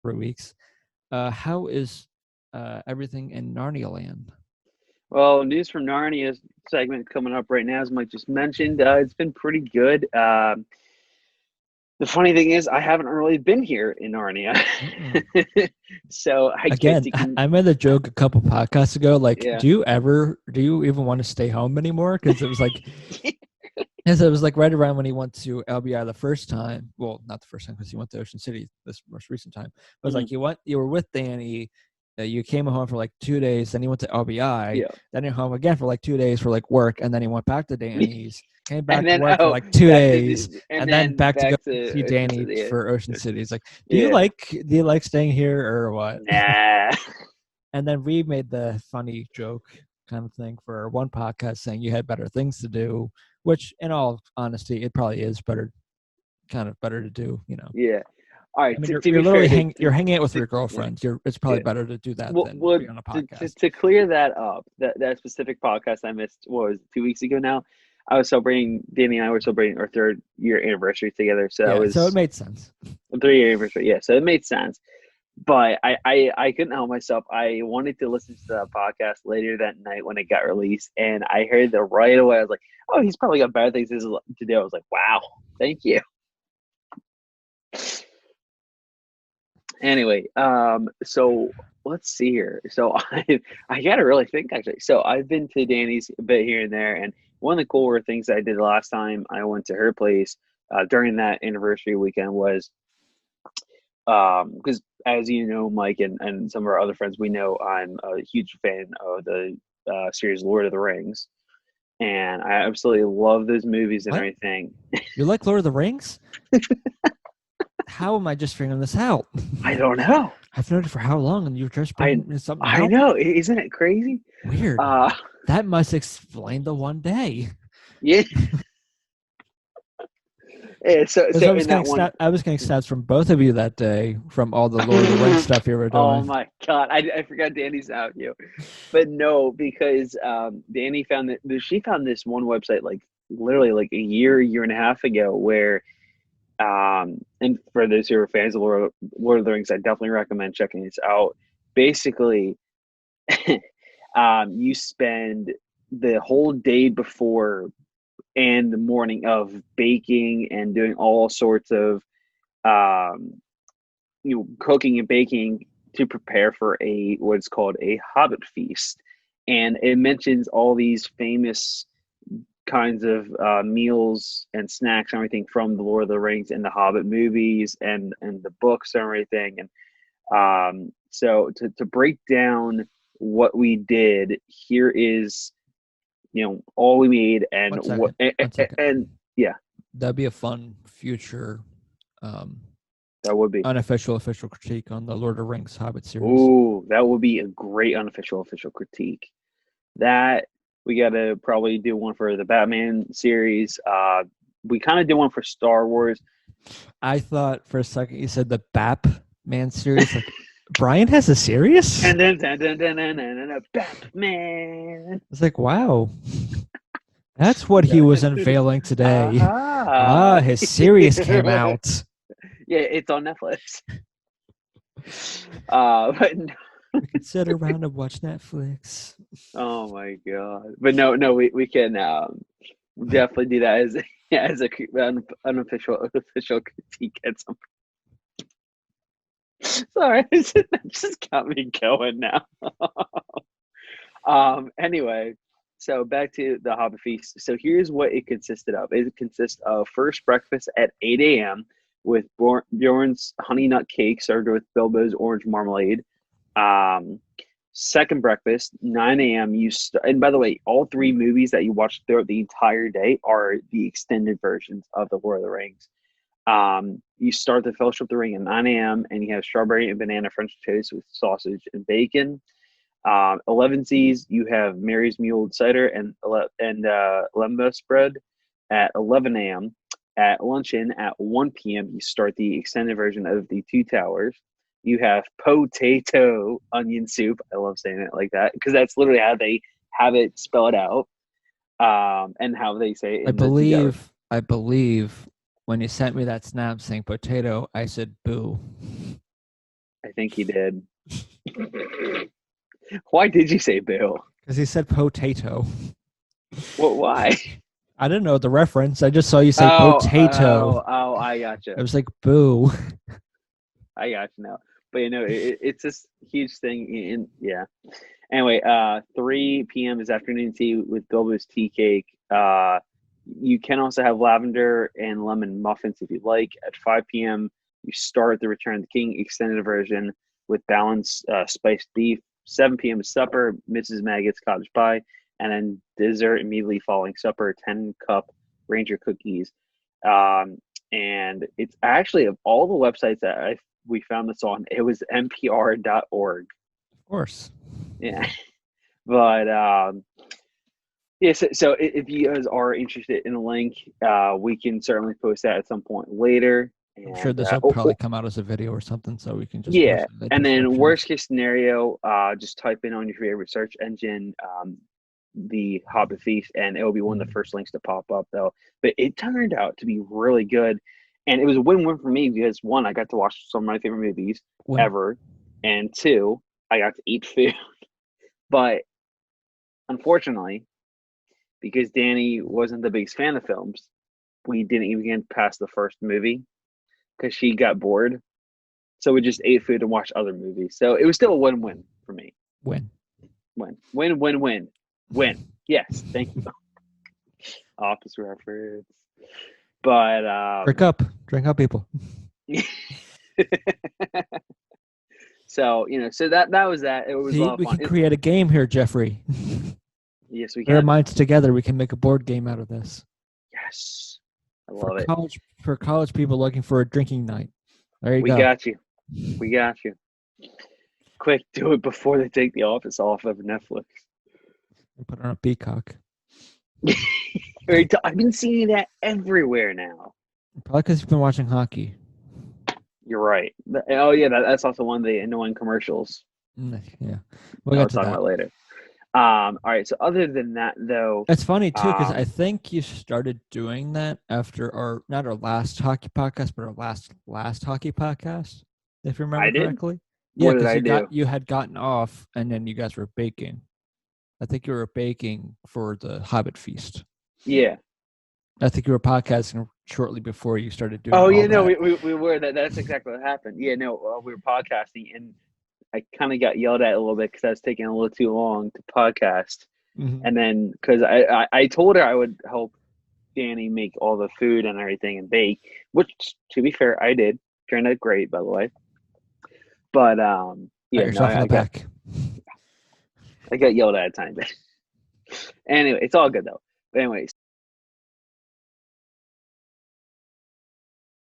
weeks. How is everything in Narnia land? Well, news from Narnia segment coming up right now, as Mike just mentioned. It's been pretty good. The funny thing is, I haven't really been here in Narnia, Mm-mm. so I get Again, to. I made a joke a couple podcasts ago. Like, Yeah. do you even want to stay home anymore? Because it was like, as it was like right around when he went to LBI the first time. Well, not the first time because he went to Ocean City this most recent time. But it was Mhm. like you were with Dani. You came home for like 2 days. Then you went to LBI. Yeah. Then you're home again for like 2 days for like work. And then he went back to Dani's. Came And back to then work for like two back to days, the, and and then then back to go back to see Ocean Dani City. for Ocean City. It's like, Yeah. do you like staying here or what? Nah. And then we made the funny joke kind of thing for one podcast saying you had better things to do, which in all honesty, it probably is better to do, you know. Yeah. All I right. mean, To be fair, you're hanging out with your yeah, girlfriend. It's probably yeah. better to do that Well, than well be on a to, podcast. to clear that up, that specific podcast I missed, what was it, 2 weeks ago now? I was celebrating, Danny and I were celebrating our 3rd year anniversary together. So that Yeah, so it was made sense. a 3 year anniversary. Yeah, so it made sense. But I couldn't help myself. I wanted to listen to the podcast later that night when it got released. And I heard that right away. I was like, oh, he's probably got better things to do. I was like, wow, thank you. Anyway, so let's see here. So I gotta really think actually. So I've been to Danny's a bit here and there, and one of the cooler things I did last time I went to her place during that anniversary weekend was because as you know, Mike and some of our other friends, we know I'm a huge fan of the series Lord of the Rings, and I absolutely love those movies and What? everything. You like Lord of the Rings? How am I just figuring this out? I don't know. I've known it for how long, and you're just I bringing something I out? know. Isn't it crazy? Weird. Uh, That must explain the one day. yeah. Yeah, Because so in that one, I was getting snaps from both of you that day from all the Lord of the Rings stuff you were oh doing. my God, I forgot Danny's out you, but no, because Danny found that she found this one website like literally like a year and a half ago where and for those who are fans of Lord of the Rings, I definitely recommend checking this out. Basically, you spend the whole day before and the morning of baking and doing all sorts of um, cooking and baking to prepare for a what's called a Hobbit feast, and it mentions all these famous kinds of meals and snacks and everything from the Lord of the Rings and the Hobbit movies and the books and everything. And so to break down what we did, here is all we made and One what second. One second. and yeah, That'd be a fun future um, that would be. unofficial official critique on the Lord of the Rings Hobbit series. Ooh, that would be a great unofficial official critique. That we got to probably do one for the Batman series. We kind of did one for Star Wars. I thought for a second you said the Batman series. Like, Brian has a series? And then Batman. It's like, wow. That's what he No. was unveiling today. Aha. Ah, his series came out. Yeah, it's on Netflix. But no, We could sit around and watch Netflix. oh my God. But no, we can definitely do that as as a unofficial official critique at some. Sorry, that just got me going now. Anyway, so back to the Hobbit Feast. So here's what it consisted of. It consists of first breakfast at 8 a.m. with Bjorn's honey nut cake served with Bilbo's orange marmalade. Um, Second breakfast, 9 a.m. And by the way, all three movies that you watch throughout the entire day are the extended versions of the Lord of the Rings. You start the Fellowship of the Ring at 9 a.m. and you have strawberry and banana French toast with sausage and bacon. 11 Z's, you have Mary's Mule Cider and Lembas bread at 11 a.m. At luncheon at 1 p.m., you start the extended version of the Two Towers. You have potato onion soup. I love saying it like that because that's literally how they have it spelled out and how they say it in the Two Towers. I believe when you sent me that snap saying potato, I said boo. I think he did. Why did you say boo? Because he said potato. What? Why? I didn't know the reference. I just saw you say Oh, potato. I gotcha. I was like, boo. I gotcha now. But it's this huge thing. Yeah. Anyway, 3 p.m. is afternoon tea with Bilbo's tea cake. You can also have lavender and lemon muffins if you'd like. At 5 p.m., you start the Return of the King extended version with balanced spiced beef. 7 p.m. is supper, Mrs. Maggott's cottage pie, and then dessert immediately following supper, 10-cup Ranger cookies. And it's actually, of all the websites that we found this on, it was npr.org. Of course. Yeah. But yeah, so if you guys are interested in a link, we can certainly post that at some point later. I'm sure And this will probably come out as a video or something, so we can just yeah. post it in the And then description. worst case scenario, just type in on your favorite search engine the Hobbit Feast, and it will be one of the first links to pop up, though. But it turned out to be really good, and it was a win-win for me because one, I got to watch some of my favorite movies ever, and two, I got to eat food. But unfortunately, because Dani wasn't the biggest fan of films, we didn't even get past the first movie because she got bored. So we just ate food and watched other movies. So it was still a win-win for me. Win. Yes, thank you. Office reference. But drink up, people. So so that was that. It was a lot of we fun. can create a game here, Jeffrey. Yes, we Put our can. minds together. We can make a board game out of this. Yes, I love it. For college people looking for a drinking night. There you go. We got you. Quick, do it before they take The Office off of Netflix. Put it on a Peacock. I've been seeing that everywhere now. Probably because you've been watching hockey. You're right. Oh yeah, that's also one of the annoying commercials. Yeah, we'll talk about later. All right. So other than that, though, it's funny too because I think you started doing that after not our last hockey podcast, but our last hockey podcast, if you remember correctly. Yeah, because you had gotten off, and then you guys were baking. I think you were baking for the Hobbit Feast. Yeah. I think you were podcasting shortly before you started doing. Oh yeah, no, we were. That's exactly what happened. Yeah, no, we were podcasting, and I kind of got yelled at a little bit because I was taking a little too long to podcast. Mm-hmm. And then because I told her I would help Dani make all the food and everything and bake, which to be fair, I did. Turned out great, by the way. But yeah, I got yelled at a time. Anyway, it's all good though. But anyway,